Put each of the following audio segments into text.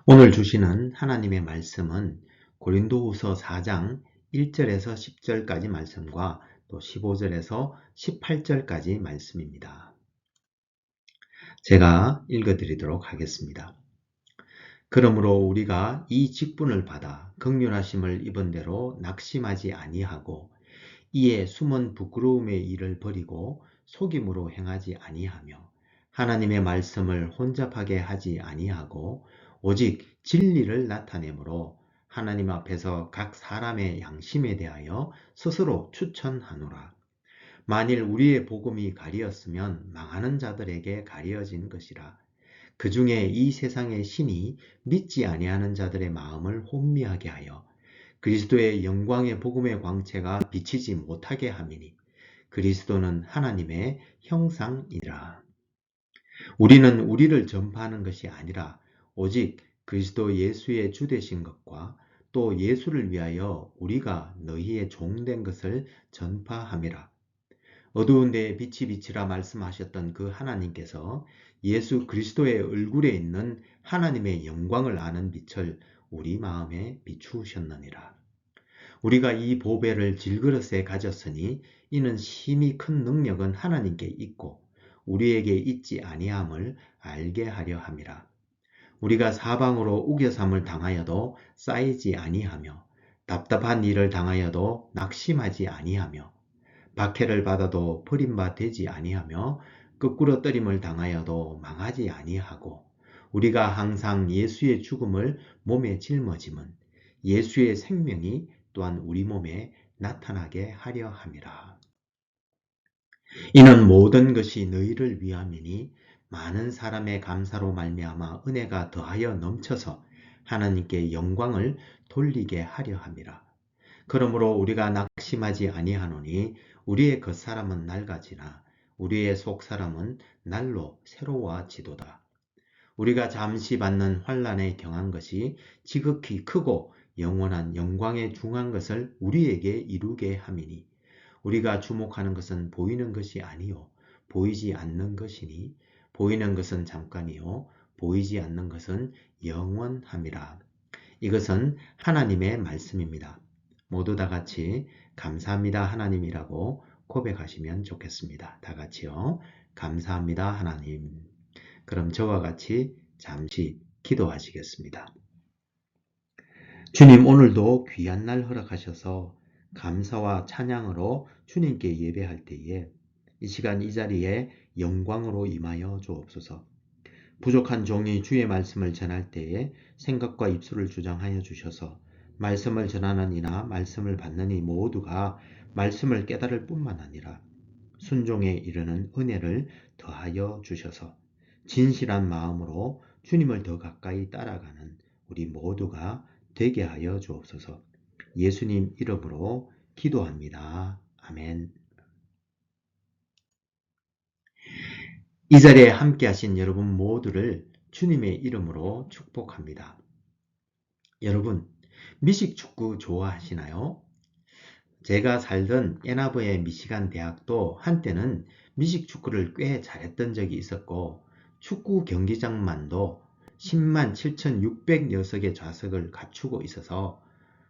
오늘 주시는 하나님의 말씀은 고린도후서 4장 1절에서 10절까지 말씀과 또 15절에서 18절까지 말씀입니다. 제가 읽어드리도록 하겠습니다. 그러므로 우리가 이 직분을 받아 긍휼하심을 입은 대로 낙심하지 아니하고 이에 숨은 부끄러움의 일을 버리고 속임으로 행하지 아니하며 하나님의 말씀을 혼잡하게 하지 아니하고 오직 진리를 나타내므로 하나님 앞에서 각 사람의 양심에 대하여 스스로 추천하노라. 만일 우리의 복음이 가리었으면 망하는 자들에게 가리어진 것이라. 그 중에 이 세상의 신이 믿지 아니하는 자들의 마음을 혼미하게 하여 그리스도의 영광의 복음의 광채가 비치지 못하게 함이니 그리스도는 하나님의 형상이라. 우리는 우리를 전파하는 것이 아니라 오직 그리스도 예수의 주되신 것과 또 예수를 위하여 우리가 너희의 종된 것을 전파함이라. 어두운 데에 빛이 비치라 말씀하셨던 그 하나님께서 예수 그리스도의 얼굴에 있는 하나님의 영광을 아는 빛을 우리 마음에 비추셨느니라. 우리가 이 보배를 질그릇에 가졌으니 이는 심히 큰 능력은 하나님께 있고 우리에게 있지 아니함을 알게 하려 함이라. 우리가 사방으로 우겨삼을 당하여도 쌓이지 아니하며 답답한 일을 당하여도 낙심하지 아니하며 박해를 받아도 버림바 되지 아니하며 거꾸로 떨림을 당하여도 망하지 아니하고 우리가 항상 예수의 죽음을 몸에 짊어짐은 예수의 생명이 또한 우리 몸에 나타나게 하려 함이라. 이는 모든 것이 너희를 위함이니 많은 사람의 감사로 말미암아 은혜가 더하여 넘쳐서 하나님께 영광을 돌리게 하려 함이라. 그러므로 우리가 낙심하지 아니하노니 우리의 겉사람은 낡아지나 우리의 속사람은 날로 새로워지도다. 우리가 잠시 받는 환난에 경한 것이 지극히 크고 영원한 영광에 중한 것을 우리에게 이루게 함이니 우리가 주목하는 것은 보이는 것이 아니요 보이지 않는 것이니 보이는 것은 잠깐이요 보이지 않는 것은 영원함이라. 이것은 하나님의 말씀입니다. 모두 다 같이 감사합니다 하나님이라고 고백하시면 좋겠습니다. 다 같이요. 감사합니다 하나님. 그럼 저와 같이 잠시 기도하시겠습니다. 주님, 오늘도 귀한 날 허락하셔서 감사와 찬양으로 주님께 예배할 때에 이 시간 이 자리에 영광으로 임하여 주옵소서. 부족한 종이 주의 말씀을 전할 때에 생각과 입술을 주장하여 주셔서 말씀을 전하는 이나 말씀을 받는 이 모두가 말씀을 깨달을 뿐만 아니라 순종에 이르는 은혜를 더하여 주셔서 진실한 마음으로 주님을 더 가까이 따라가는 우리 모두가 되게 하여 주옵소서. 예수님 이름으로 기도합니다. 아멘. 이 자리에 함께 하신 여러분 모두를 주님의 이름으로 축복합니다. 여러분, 미식축구 좋아하시나요? 제가 살던 애나버의 미시간 대학도 한때는 미식축구를 꽤 잘했던 적이 있었고 축구 경기장만도 10만 7,600여석의 좌석을 갖추고 있어서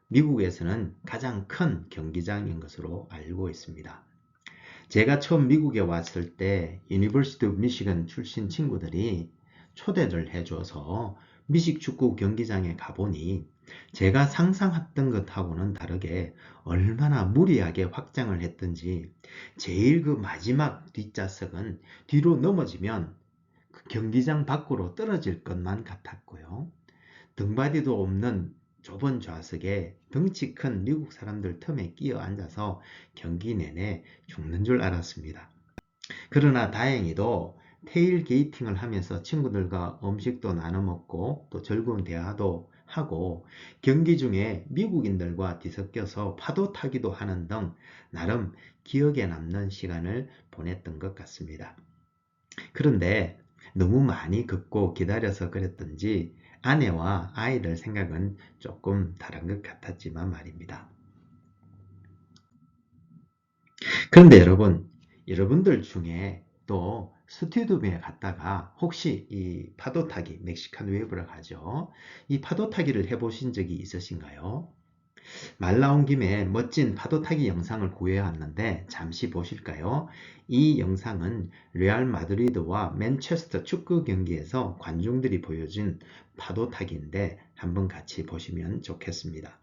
미국에서는 가장 큰 경기장인 것으로 알고 있습니다. 제가 처음 미국에 왔을 때 유니버시티 오브 미시건 출신 친구들이 초대를 해줘서 미식축구 경기장에 가보니 제가 상상했던 것하고는 다르게 얼마나 무리하게 확장을 했던지 제일 그 마지막 뒷좌석은 뒤로 넘어지면 그 경기장 밖으로 떨어질 것만 같았고요. 등받이도 없는 좁은 좌석에 덩치 큰 미국 사람들 틈에 끼어 앉아서 경기 내내 죽는 줄 알았습니다. 그러나 다행히도 테일게이팅을 하면서 친구들과 음식도 나눠 먹고 또 즐거운 대화도 하고 경기 중에 미국인들과 뒤섞여서 파도 타기도 하는 등 나름 기억에 남는 시간을 보냈던 것 같습니다. 그런데 너무 많이 걷고 기다려서 그랬던지 아내와 아이들 생각은 조금 다른 것 같았지만 말입니다. 그런데 여러분, 여러분들 중에 또 스튜디움에 갔다가 혹시 이 파도 타기, 멕시칸 웨이브라고 하죠. 이 파도 타기를 해보신 적이 있으신가요? 말 나온 김에 멋진 파도 타기 영상을 구해왔는데 잠시 보실까요? 이 영상은 레알 마드리드와 맨체스터 축구 경기에서 관중들이 보여준 파도 타기인데 한번 같이 보시면 좋겠습니다.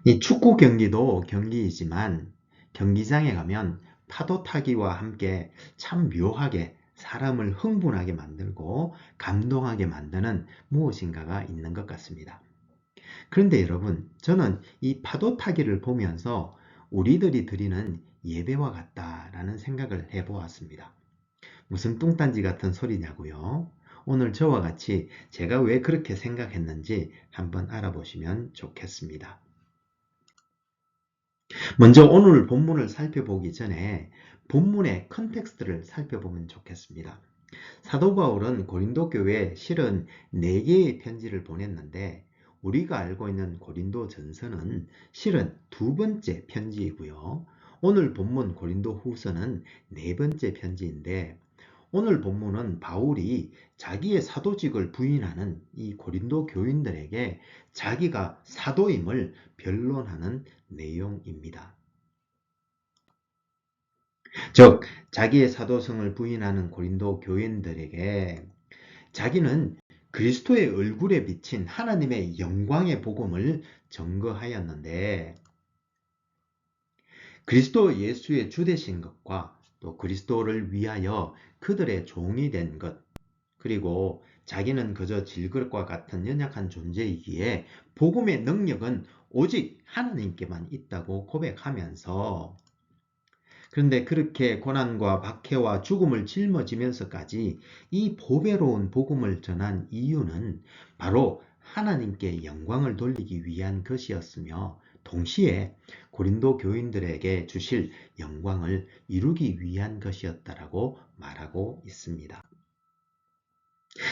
이 축구 경기도 경기이지만 경기장에 가면 파도 타기와 함께 참 묘하게 사람을 흥분하게 만들고 감동하게 만드는 무엇인가가 있는 것 같습니다. 그런데 여러분, 저는 이 파도 타기를 보면서 우리들이 드리는 예배와 같다라는 생각을 해보았습니다. 무슨 뚱딴지 같은 소리냐고요? 오늘 저와 같이 제가 왜 그렇게 생각했는지 한번 알아보시면 좋겠습니다. 먼저 오늘 본문을 살펴보기 전에 본문의 컨텍스트를 살펴보면 좋겠습니다. 사도 바울은 고린도 교회에 실은 4개의 편지를 보냈는데 우리가 알고 있는 고린도 전서는 실은 2번째 편지이고요. 오늘 본문 고린도 후서는 4번째 편지인데 오늘 본문은 바울이 자기의 사도직을 부인하는 이 고린도 교인들에게 자기가 사도임을 변론하는 내용입니다. 즉, 자기의 사도성을 부인하는 고린도 교인들에게 자기는 그리스도의 얼굴에 비친 하나님의 영광의 복음을 전거하였는데 그리스도 예수의 주되신 것과 또 그리스도를 위하여 그들의 종이 된 것, 그리고 자기는 그저 질그릇과 같은 연약한 존재이기에 복음의 능력은 오직 하나님께만 있다고 고백하면서 그런데 그렇게 고난과 박해와 죽음을 짊어지면서까지 이 보배로운 복음을 전한 이유는 바로 하나님께 영광을 돌리기 위한 것이었으며 동시에 고린도 교인들에게 주실 영광을 이루기 위한 것이었다라고 말하고 있습니다.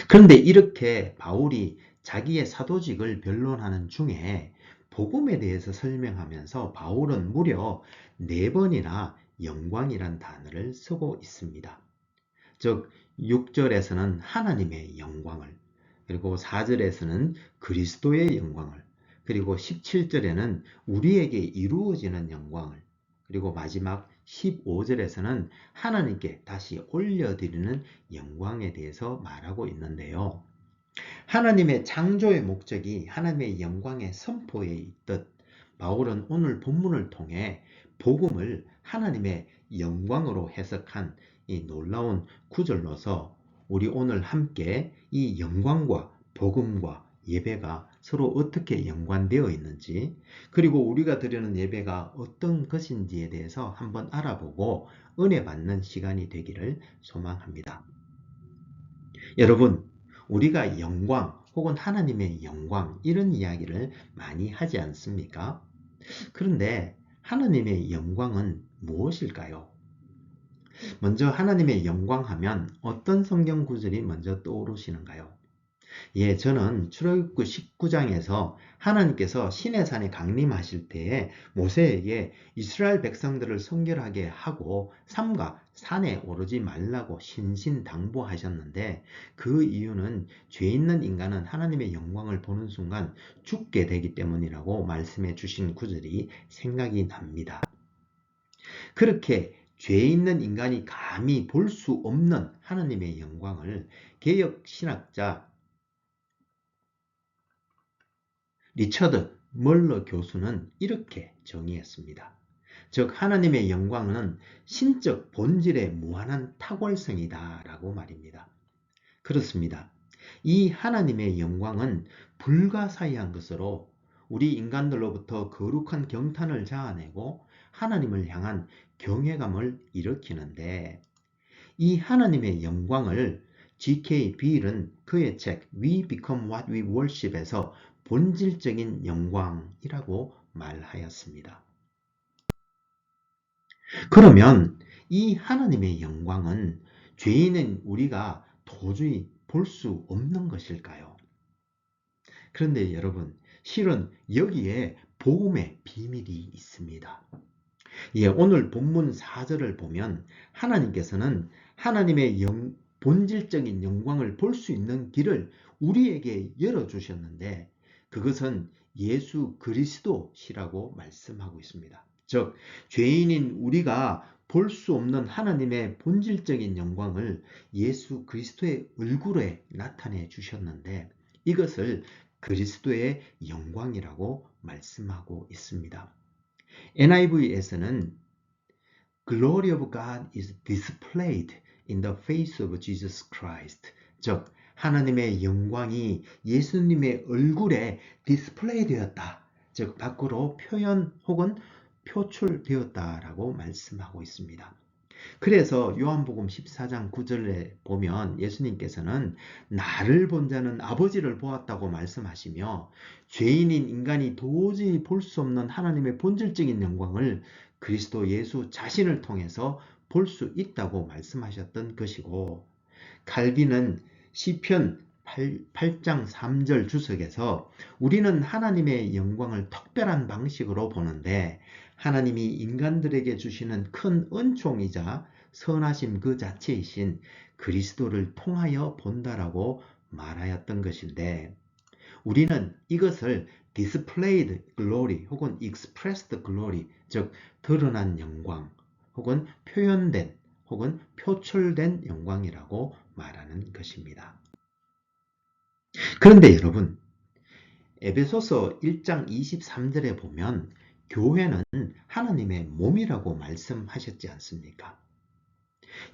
그런데 이렇게 바울이 자기의 사도직을 변론하는 중에 복음에 대해서 설명하면서 바울은 무려 4번이나 영광이란 단어를 쓰고 있습니다. 즉 6절에서는 하나님의 영광을, 그리고 4절에서는 그리스도의 영광을, 그리고 17절에는 우리에게 이루어지는 영광을, 그리고 마지막 15절에서는 하나님께 다시 올려드리는 영광에 대해서 말하고 있는데요. 하나님의 창조의 목적이 하나님의 영광의 선포에 있듯 바울은 오늘 본문을 통해 복음을 하나님의 영광으로 해석한 이 놀라운 구절로서 우리 오늘 함께 이 영광과 복음과 예배가 서로 어떻게 연관되어 있는지, 그리고 우리가 드리는 예배가 어떤 것인지에 대해서 한번 알아보고 은혜 받는 시간이 되기를 소망합니다. 여러분, 우리가 영광 혹은 하나님의 영광 이런 이야기를 많이 하지 않습니까? 그런데 하나님의 영광은 무엇일까요? 먼저 하나님의 영광 하면 어떤 성경 구절이 먼저 떠오르시는가요? 예, 저는 출애굽기 19장에서 하나님께서 시내산에 강림하실 때에 모세에게 이스라엘 백성들을 성결하게 하고 삼가 산에 오르지 말라고 신신당부하셨는데 그 이유는 죄 있는 인간은 하나님의 영광을 보는 순간 죽게 되기 때문이라고 말씀해 주신 구절이 생각이 납니다. 그렇게 죄 있는 인간이 감히 볼 수 없는 하나님의 영광을 개역 신학자 리처드 멀러 교수는 이렇게 정의했습니다. 즉 하나님의 영광은 신적 본질의 무한한 탁월성이다 라고 말입니다. 그렇습니다. 이 하나님의 영광은 불가사의한 것으로 우리 인간들로부터 거룩한 경탄을 자아내고 하나님을 향한 경외감을 일으키는데, 이 하나님의 영광을 G.K. 빌은 그의 책 We Become What We Worship에서 본질적인 영광이라고 말하였습니다. 그러면 이 하나님의 영광은 죄인인 우리가 도저히 볼 수 없는 것일까요? 그런데 여러분, 실은 여기에 복음의 비밀이 있습니다. 예, 오늘 본문 4절을 보면 하나님께서는 하나님의 본질적인 영광을 볼 수 있는 길을 우리에게 열어주셨는데, 그것은 예수 그리스도시라고 말씀하고 있습니다. 즉, 죄인인 우리가 볼 수 없는 하나님의 본질적인 영광을 예수 그리스도의 얼굴에 나타내 주셨는데, 이것을 그리스도의 영광이라고 말씀하고 있습니다. NIV에서는 Glory of God is displayed in the face of Jesus Christ. 즉, 하나님의 영광이 예수님의 얼굴에 디스플레이 되었다. 즉, 밖으로 표현 혹은 표출되었다라고 말씀하고 있습니다. 그래서 요한복음 14장 9절에 보면 예수님께서는 나를 본 자는 아버지를 보았다고 말씀하시며, 죄인인 인간이 도저히 볼 수 없는 하나님의 본질적인 영광을 그리스도 예수 자신을 통해서 볼 수 있다고 말씀하셨던 것이고, 칼빈은 시편 8장 3절 주석에서 우리는 하나님의 영광을 특별한 방식으로 보는데, 하나님이 인간들에게 주시는 큰 은총이자 선하심 그 자체이신 그리스도를 통하여 본다라고 말하였던 것인데, 우리는 이것을 displayed glory 혹은 expressed glory, 즉 드러난 영광 혹은 표현된 혹은 표출된 영광이라고 말하는 것입니다. 그런데 여러분, 에베소서 1장 23절에 보면 교회는 하나님의 몸이라고 말씀하셨지 않습니까?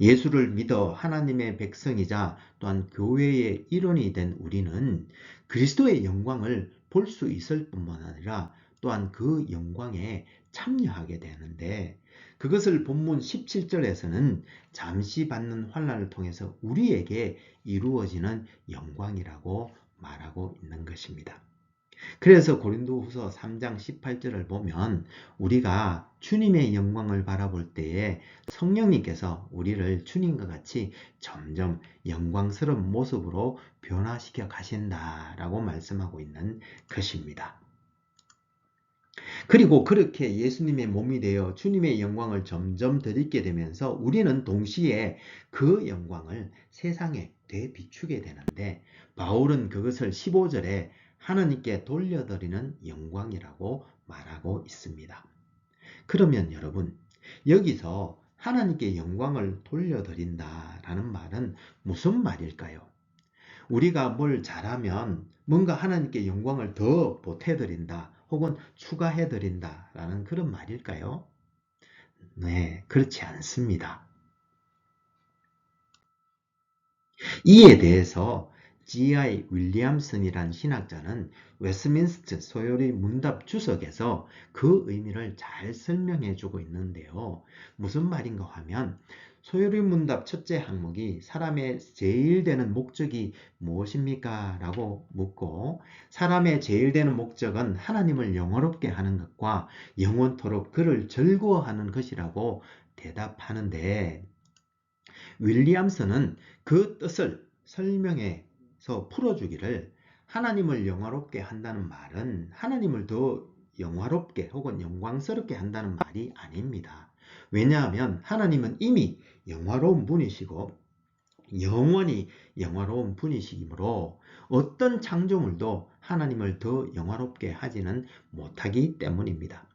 예수를 믿어 하나님의 백성이자 또한 교회의 일원이 된 우리는 그리스도의 영광을 볼 수 있을 뿐만 아니라 또한 그 영광에 참여하게 되는데, 그것을 본문 17절에서는 잠시 받는 환난을 통해서 우리에게 이루어지는 영광이라고 말하고 있는 것입니다. 그래서 고린도후서 3장 18절을 보면 우리가 주님의 영광을 바라볼 때에 성령님께서 우리를 주님과 같이 점점 영광스러운 모습으로 변화시켜 가신다라고 말씀하고 있는 것입니다. 그리고 그렇게 예수님의 몸이 되어 주님의 영광을 점점 덧입게 되면서 우리는 동시에 그 영광을 세상에 되비추게 되는데, 바울은 그것을 15절에 하나님께 돌려드리는 영광이라고 말하고 있습니다. 그러면 여러분, 여기서 하나님께 영광을 돌려드린다라는 말은 무슨 말일까요? 우리가 뭘 잘하면 뭔가 하나님께 영광을 더 보태드린다 혹은 추가해드린다라는 그런 말일까요? 네, 그렇지 않습니다. 이에 대해서 G.I. 윌리엄슨이란 신학자는 웨스민스터 소요리 문답 주석에서 그 의미를 잘 설명해 주고 있는데요. 무슨 말인가 하면, 소요리 문답 첫째 항목이 사람의 제일 되는 목적이 무엇입니까? 라고 묻고, 사람의 제일 되는 목적은 하나님을 영화롭게 하는 것과 영원토록 그를 즐거워하는 것이라고 대답하는데, 윌리엄슨은 그 뜻을 설명해서 풀어주기를, 하나님을 영화롭게 한다는 말은 하나님을 더 영화롭게 혹은 영광스럽게 한다는 말이 아닙니다. 왜냐하면 하나님은 이미 영화로운 분이시고 영원히 영화로운 분이시므로 어떤 창조물도 하나님을 더 영화롭게 하지는 못하기 때문입니다.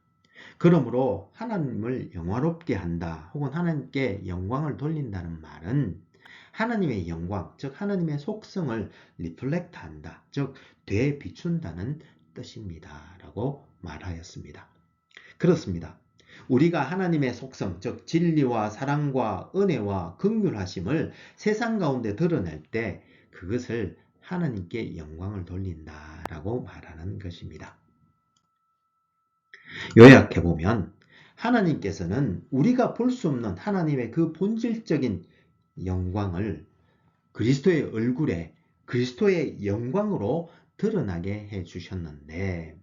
그러므로 하나님을 영화롭게 한다 혹은 하나님께 영광을 돌린다는 말은 하나님의 영광, 즉 하나님의 속성을 리플렉트한다, 즉 되비춘다는 뜻입니다 라고 말하였습니다. 그렇습니다. 우리가 하나님의 속성, 즉 진리와 사랑과 은혜와 긍휼하심을 세상 가운데 드러낼 때 그것을 하나님께 영광을 돌린다라고 말하는 것입니다. 요약해보면 하나님께서는 우리가 볼 수 없는 하나님의 그 본질적인 영광을 그리스도의 얼굴에 그리스도의 영광으로 드러나게 해주셨는데,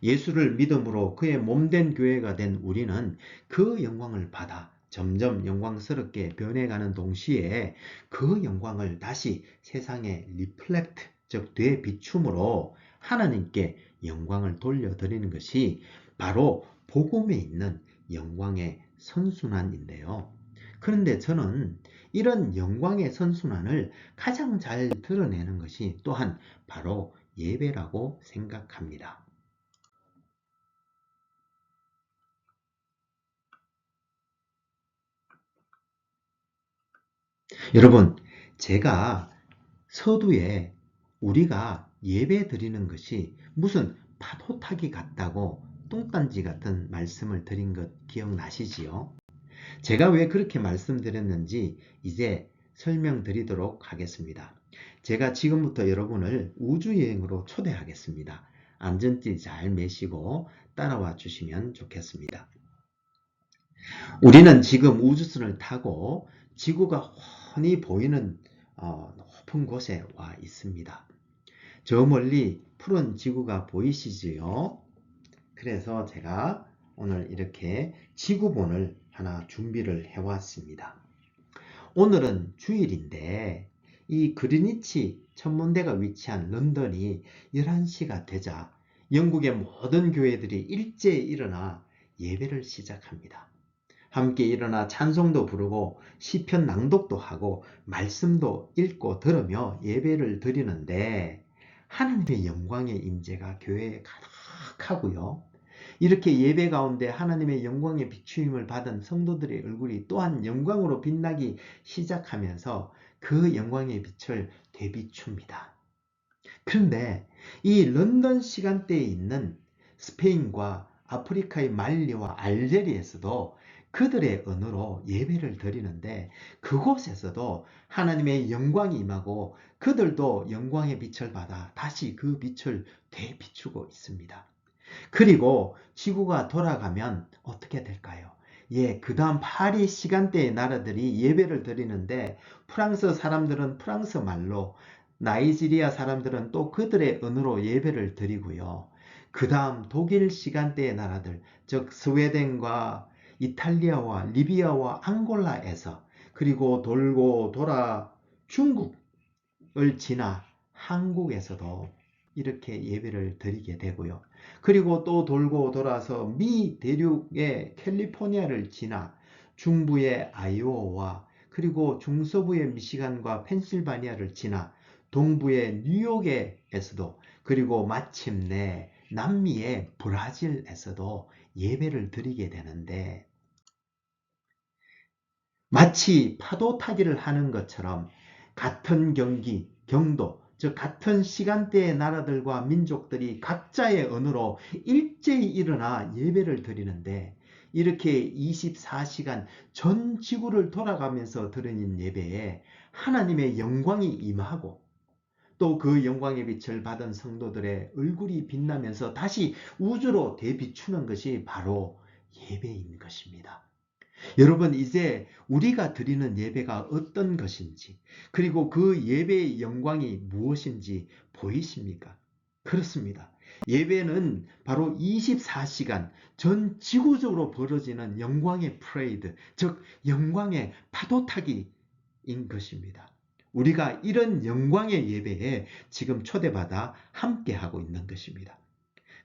예수를 믿음으로 그의 몸된 교회가 된 우리는 그 영광을 받아 점점 영광스럽게 변해가는 동시에 그 영광을 다시 세상에 리플렉트, 즉 되비춤으로 하나님께 영광을 돌려드리는 것이 바로 복음에 있는 영광의 선순환인데요. 그런데 저는 이런 영광의 선순환을 가장 잘 드러내는 것이 또한 바로 예배라고 생각합니다. 여러분, 제가 서두에 우리가 예배 드리는 것이 무슨 파도 타기 같다고 뚱딴지 같은 말씀을 드린 것 기억나시지요? 제가 왜 그렇게 말씀드렸는지 이제 설명드리도록 하겠습니다. 제가 지금부터 여러분을 우주여행으로 초대하겠습니다. 안전띠 잘 매시고 따라와 주시면 좋겠습니다. 우리는 지금 우주선을 타고 지구가 훤히 보이는 높은 곳에 와 있습니다. 저 멀리 푸른 지구가 보이시지요? 그래서 제가 오늘 이렇게 지구본을 하나 준비를 해왔습니다. 오늘은 주일인데 이 그리니치 천문대가 위치한 런던이 11시가 되자 영국의 모든 교회들이 일제히 일어나 예배를 시작합니다. 함께 일어나 찬송도 부르고 시편 낭독도 하고 말씀도 읽고 들으며 예배를 드리는데 하나님의 영광의 임재가 교회에 가득하고요. 이렇게 예배 가운데 하나님의 영광의 비추임을 받은 성도들의 얼굴이 또한 영광으로 빛나기 시작하면서 그 영광의 빛을 되비춥니다. 그런데 이 런던 시간대에 있는 스페인과 아프리카의 말리와 알제리에서도 그들의 언어로 예배를 드리는데 그곳에서도 하나님의 영광이 임하고 그들도 영광의 빛을 받아 다시 그 빛을 되비추고 있습니다. 그리고 지구가 돌아가면 어떻게 될까요? 그 다음 파리 시간대의 나라들이 예배를 드리는데 프랑스 사람들은 프랑스 말로, 나이지리아 사람들은 또 그들의 언어로 예배를 드리고요. 그 다음 독일 시간대의 나라들, 즉 스웨덴과 이탈리아와 리비아와 앙골라에서, 그리고 돌고 돌아 중국을 지나 한국에서도 이렇게 예배를 드리게 되고요. 그리고 또 돌고 돌아서 미 대륙의 캘리포니아를 지나 중부의 아이오와 그리고 중서부의 미시간과 펜실바니아를 지나 동부의 뉴욕에서도, 그리고 마침내 남미의 브라질에서도 예배를 드리게 되는데, 마치 파도 타기를 하는 것처럼 같은 경기, 경도, 즉 같은 시간대의 나라들과 민족들이 각자의 언어로 일제히 일어나 예배를 드리는데, 이렇게 24시간 전 지구를 돌아가면서 드리는 예배에 하나님의 영광이 임하고 또 그 영광의 빛을 받은 성도들의 얼굴이 빛나면서 다시 우주로 되비추는 것이 바로 예배인 것입니다. 여러분, 이제 우리가 드리는 예배가 어떤 것인지, 그리고 그 예배의 영광이 무엇인지 보이십니까? 그렇습니다. 예배는 바로 24시간 전 지구적으로 벌어지는 영광의 프레이드, 즉 영광의 파도타기인 것입니다. 우리가 이런 영광의 예배에 지금 초대받아 함께하고 있는 것입니다.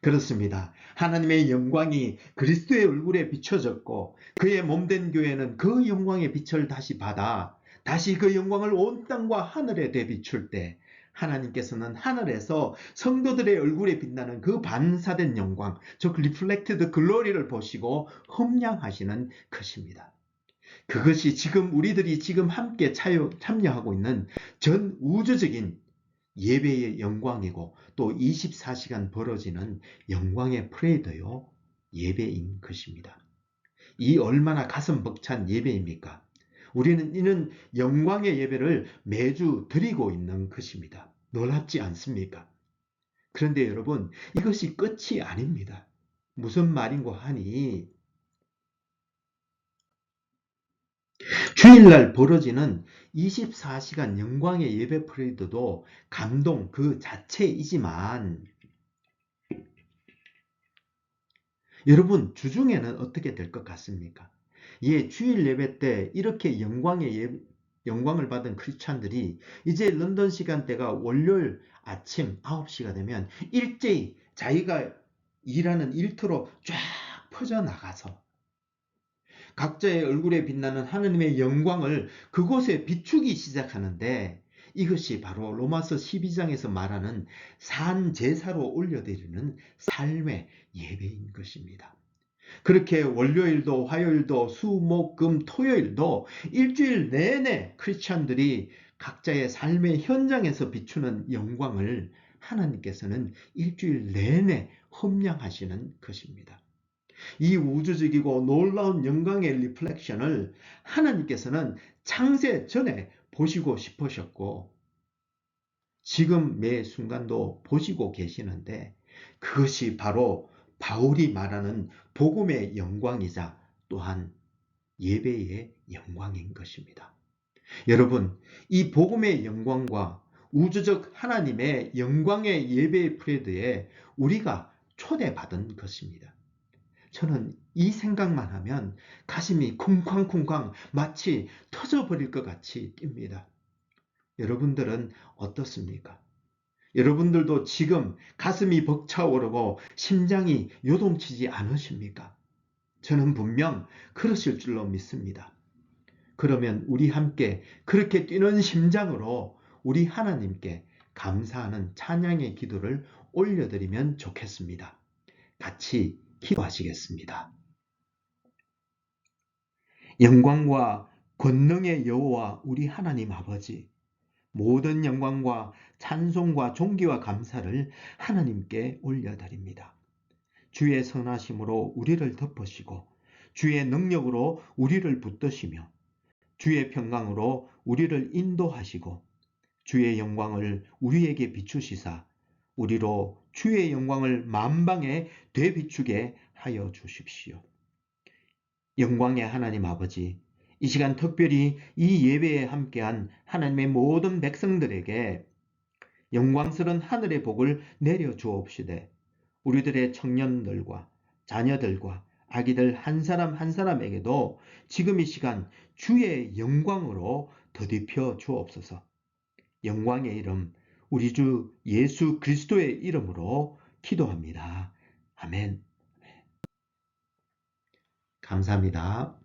그렇습니다. 하나님의 영광이 그리스도의 얼굴에 비춰졌고 그의 몸된 교회는 그 영광의 빛을 다시 받아 다시 그 영광을 온 땅과 하늘에 되비출 때 하나님께서는 하늘에서 성도들의 얼굴에 빛나는 그 반사된 영광, 즉 리플렉티드 글로리를 보시고 흠양하시는 것입니다. 그것이 지금 우리들이 지금 함께 참여하고 있는 전 우주적인 예배의 영광이고 또 24시간 벌어지는 영광의 프레이드요 예배인 것입니다. 이 얼마나 가슴 벅찬 예배입니까? 우리는 이는 영광의 예배를 매주 드리고 있는 것입니다. 놀랍지 않습니까? 그런데 여러분, 이것이 끝이 아닙니다. 무슨 말인고 하니 주일날 벌어지는 24시간 영광의 예배 프레이드도 감동 그 자체이지만 여러분 주중에는 어떻게 될 것 같습니까? 주일 예배 때 이렇게 영광을 받은 크리스찬들이 이제 런던 시간대가 월요일 아침 9시가 되면 일제히 자기가 일하는 일터로 쫙 퍼져나가서 각자의 얼굴에 빛나는 하느님의 영광을 그곳에 비추기 시작하는데 이것이 바로 로마서 12장에서 말하는 산제사로 올려드리는 삶의 예배인 것입니다. 그렇게 월요일도 화요일도 수, 목, 금, 토요일도 일주일 내내 크리스찬들이 각자의 삶의 현장에서 비추는 영광을 하나님께서는 일주일 내내 험량하시는 것입니다. 이 우주적이고 놀라운 영광의 리플렉션을 하나님께서는 창세 전에 보시고 싶으셨고 지금 매 순간도 보시고 계시는데 그것이 바로 바울이 말하는 복음의 영광이자 또한 예배의 영광인 것입니다. 여러분, 이 복음의 영광과 우주적 하나님의 영광의 예배의 프레드에 우리가 초대받은 것입니다. 저는 이 생각만 하면 가슴이 쿵쾅쿵쾅 마치 터져버릴 것 같이 뜁니다. 여러분들은 어떻습니까? 여러분들도 지금 가슴이 벅차오르고 심장이 요동치지 않으십니까? 저는 분명 그러실 줄로 믿습니다. 그러면 우리 함께 그렇게 뛰는 심장으로 우리 하나님께 감사하는 찬양의 기도를 올려드리면 좋겠습니다. 같이 기도하시겠습니다. 영광과 권능의 여호와 우리 하나님 아버지, 모든 영광과 찬송과 존귀와 감사를 하나님께 올려드립니다. 주의 선하심으로 우리를 덮으시고 주의 능력으로 우리를 붙드시며 주의 평강으로 우리를 인도하시고 주의 영광을 우리에게 비추시사 우리로 주의 영광을 만방에 되비추게 하여 주십시오. 영광의 하나님 아버지, 이 시간 특별히 이 예배에 함께한 하나님의 모든 백성들에게 영광스러운 하늘의 복을 내려 주옵시되 우리들의 청년들과 자녀들과 아기들 한 사람 한 사람에게도 지금 이 시간 주의 영광으로 더딥혀 주옵소서. 영광의 이름 우리 주 예수 그리스도의 이름으로 기도합니다. 아멘. 감사합니다.